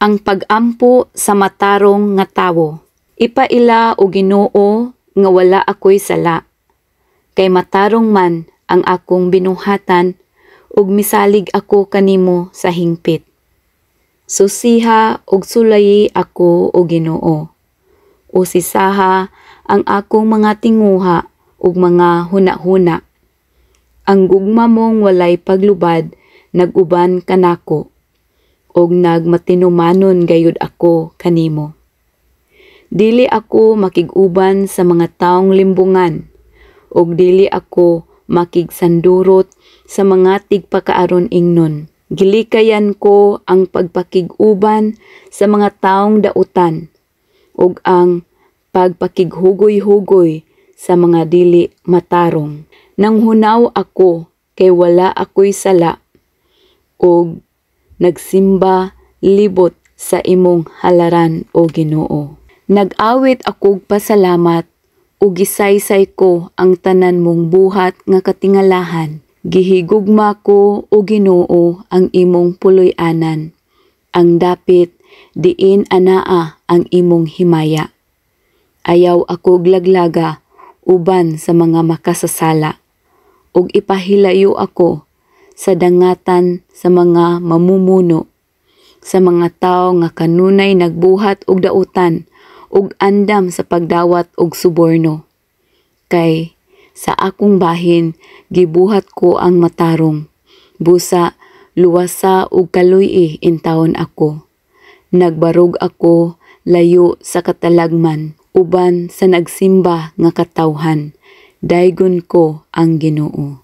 ang pag-ampo sa matarong nga tawo. Ipaila o Ginoo nga wala ako'y sala. Kay matarong man ang akong binuhatan ug misalig ako kanimo sa hingpit. Susiha ug sulayi ako o Ginoo. Usisaha ang akong mga tinguha ug mga huna-huna. Ang gugma mong walay paglubad nag-uban kanako, ug nagmatinumanon gayud ako kanimo. Dili ako makig-uban sa mga taong limbungan, ug dili ako makigsandurot sa mga tigpakaaron ingnon. Gilikayan ko ang pagpakig-uban sa mga taong dautan, ug ang pagpakighugoy-hugoy sa mga dili matarong. Nanghunaw ako kay wala ako'y sala, ug nagsimba libot sa imong halaran o Ginoo. Nag-awit akog pasalamat ug gisaysay ko ang tanan mong buhat nga katingalahan. Gihigugma ko o Ginoo ang imong puloy-anan, ang dapit diin anaa ang imong himaya. Ayaw akog laglaga uban sa mga makasasala, ug ipahilayo ako sa dangatan sa mga mamumuno, sa mga tawo nga kanunay nagbuhat og dautan ug andam sa pagdawat og suborno. Kay sa akong bahin gibuhat ko ang matarong, busa luwasa ug kaluy intawon ako. Nagbarog ako layo sa katalagman, uban sa nagsimba nga katawhan. Daygon ko ang Ginoo.